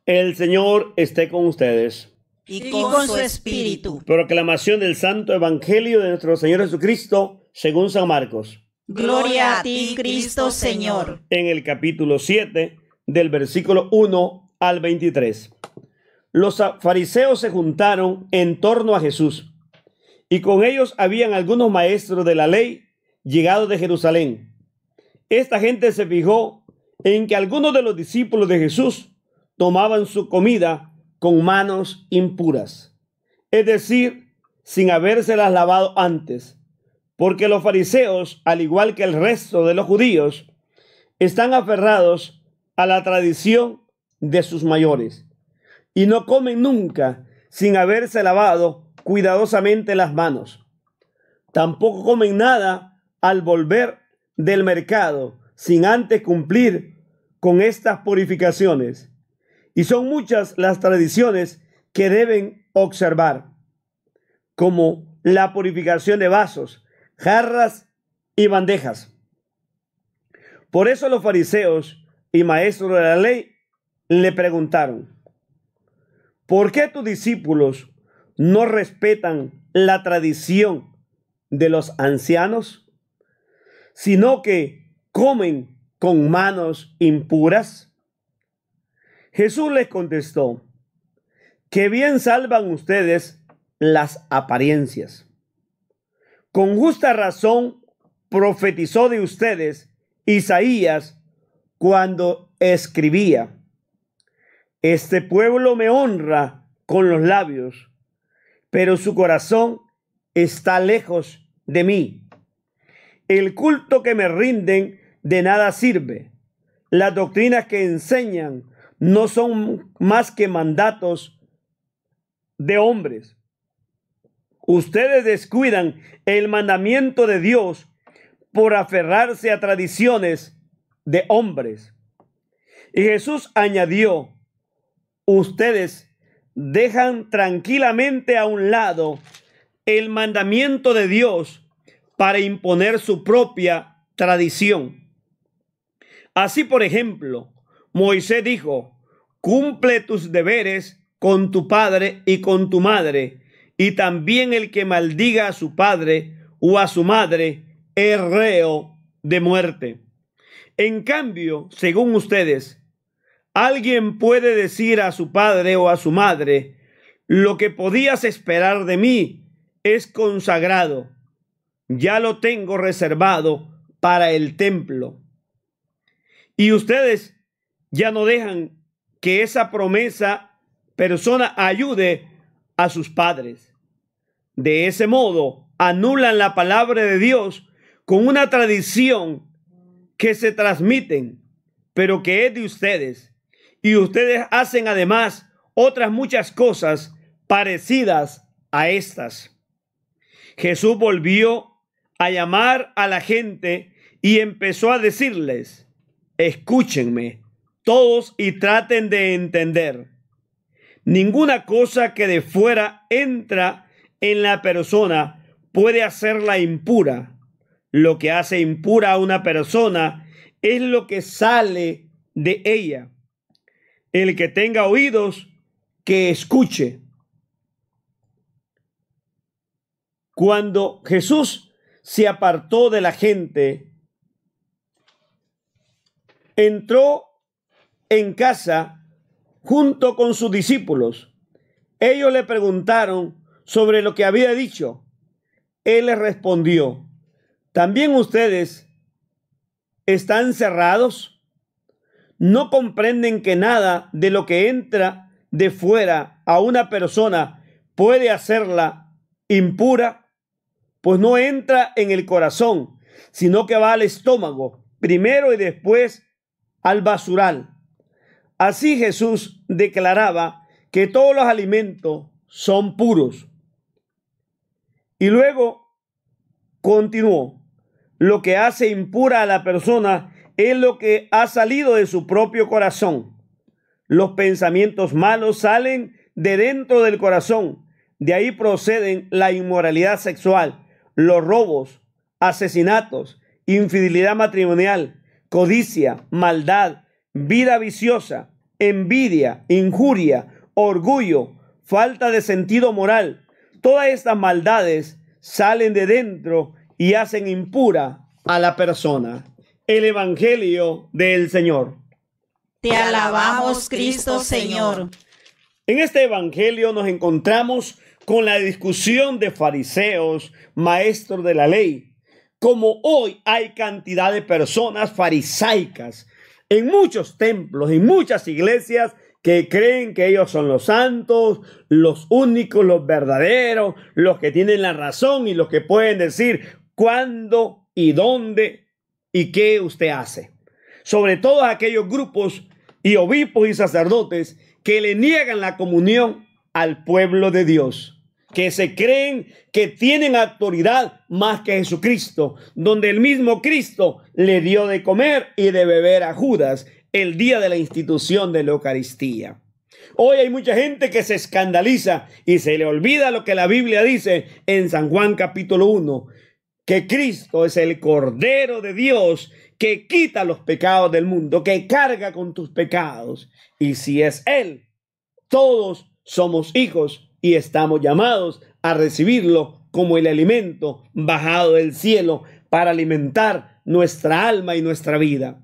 El Señor esté con ustedes. Y con su espíritu. Proclamación del Santo Evangelio de nuestro Señor Jesucristo según San Marcos. Gloria a ti, Cristo Señor. En el capítulo 7, del versículo 1 al 23. Los fariseos se juntaron en torno a Jesús, y con ellos habían algunos maestros de la ley llegados de Jerusalén. Esta gente se fijó en que algunos de los discípulos de Jesús tomaban su comida con manos impuras, es decir, sin habérselas lavado antes, porque los fariseos, al igual que el resto de los judíos, están aferrados a la tradición de sus mayores y no comen nunca sin haberse lavado cuidadosamente las manos. Tampoco comen nada al volver del mercado sin antes cumplir con estas purificaciones. Y son muchas las tradiciones que deben observar, como la purificación de vasos, jarras y bandejas. Por eso los fariseos y maestros de la ley le preguntaron: ¿por qué tus discípulos no respetan la tradición de los ancianos, sino que comen con manos impuras? Jesús les contestó: que bien salvan ustedes las apariencias. Con justa razón profetizó de ustedes Isaías cuando escribía: este pueblo me honra con los labios, pero su corazón está lejos de mí. El culto que me rinden de nada sirve. Las doctrinas que enseñan no son más que mandatos de hombres. Ustedes descuidan el mandamiento de Dios por aferrarse a tradiciones de hombres. Y Jesús añadió: ustedes dejan tranquilamente a un lado el mandamiento de Dios para imponer su propia tradición. Así, por ejemplo, Moisés dijo: cumple tus deberes con tu padre y con tu madre, y también el que maldiga a su padre o a su madre es reo de muerte. En cambio, según ustedes, alguien puede decir a su padre o a su madre: lo que podías esperar de mí es consagrado, ya lo tengo reservado para el templo. Y ustedes ya no dejan que esa persona ayude a sus padres. De ese modo, anulan la palabra de Dios con una tradición que se transmiten, pero que es de ustedes. Y ustedes hacen además otras muchas cosas parecidas a estas. Jesús volvió a llamar a la gente y empezó a decirles: escúchenme todos y traten de entender. Ninguna cosa que de fuera entra en la persona puede hacerla impura. Lo que hace impura a una persona es lo que sale de ella. El que tenga oídos, que escuche. Cuando Jesús se apartó de la gente, entró en casa junto con sus discípulos. Ellos le preguntaron sobre lo que había dicho. Él les respondió: ¿también ustedes están cerrados? ¿No comprenden que nada de lo que entra de fuera a una persona puede hacerla impura? Pues no entra en el corazón, sino que va al estómago primero y después al basural. Así Jesús declaraba que todos los alimentos son puros. Y luego continuó: lo que hace impura a la persona es lo que ha salido de su propio corazón. Los pensamientos malos salen de dentro del corazón. De ahí proceden la inmoralidad sexual, los robos, asesinatos, infidelidad matrimonial, codicia, maldad, vida viciosa, envidia, injuria, orgullo, falta de sentido moral. Todas estas maldades salen de dentro y hacen impura a la persona. El Evangelio del Señor. Te alabamos, Cristo Señor. En este Evangelio nos encontramos con la discusión de fariseos, maestros de la ley. Como hoy hay cantidad de personas farisaicas en muchos templos, en muchas iglesias, que creen que ellos son los santos, los únicos, los verdaderos, los que tienen la razón y los que pueden decir cuándo y dónde y qué usted hace. Sobre todo aquellos grupos y obispos y sacerdotes que le niegan la comunión al pueblo de Dios, que se creen que tienen autoridad más que Jesucristo, donde el mismo Cristo le dio de comer y de beber a Judas el día de la institución de la Eucaristía. Hoy hay mucha gente que se escandaliza y se le olvida lo que la Biblia dice en San Juan capítulo 1, que Cristo es el Cordero de Dios que quita los pecados del mundo, que carga con tus pecados. Y si es Él, todos somos hijos y estamos llamados a recibirlo como el alimento bajado del cielo para alimentar nuestra alma y nuestra vida.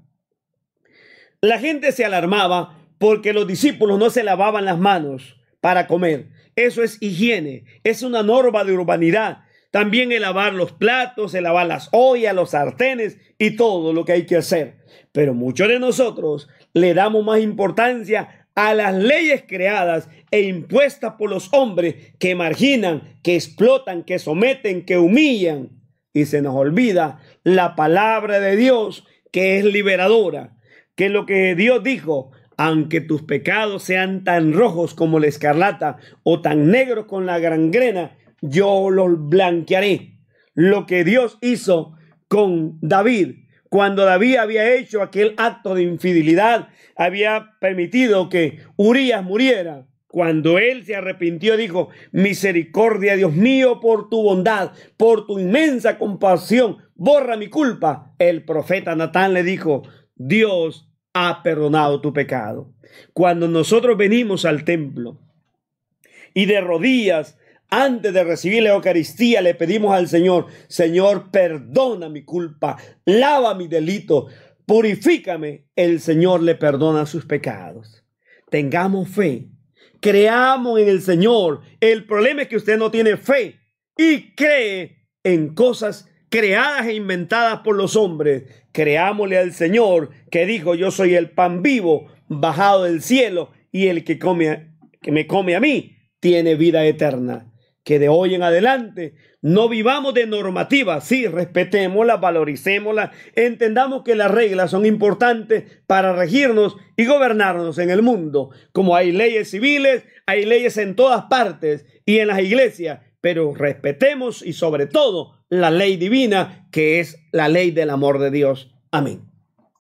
La gente se alarmaba porque los discípulos no se lavaban las manos para comer. Eso es higiene, es una norma de urbanidad. También el lavar los platos, el lavar las ollas, los sartenes y todo lo que hay que hacer. Pero muchos de nosotros le damos más importancia a las leyes creadas e impuestas por los hombres que marginan, que explotan, que someten, que humillan. Y se nos olvida la palabra de Dios, que es liberadora, que lo que Dios dijo: aunque tus pecados sean tan rojos como la escarlata o tan negros como la gangrena, yo los blanquearé. Lo que Dios hizo con David, cuando David había hecho aquel acto de infidelidad, había permitido que Urías muriera. Cuando él se arrepintió, dijo: misericordia, Dios mío, por tu bondad, por tu inmensa compasión, borra mi culpa. El profeta Natán le dijo: Dios ha perdonado tu pecado. Cuando nosotros venimos al templo y de rodillas, antes de recibir la Eucaristía, le pedimos al Señor: Señor, perdona mi culpa, lava mi delito, purifícame. El Señor le perdona sus pecados. Tengamos fe, creamos en el Señor. El problema es que usted no tiene fe y cree en cosas creadas e inventadas por los hombres. Creámosle al Señor, que dijo: yo soy el pan vivo bajado del cielo, y el que me come a mí tiene vida eterna. Que de hoy en adelante no vivamos de normativas. Sí, respetémoslas, valoricémoslas, entendamos que las reglas son importantes para regirnos y gobernarnos en el mundo. Como hay leyes civiles, hay leyes en todas partes y en las iglesias, pero respetemos y sobre todo la ley divina, que es la ley del amor de Dios. Amén.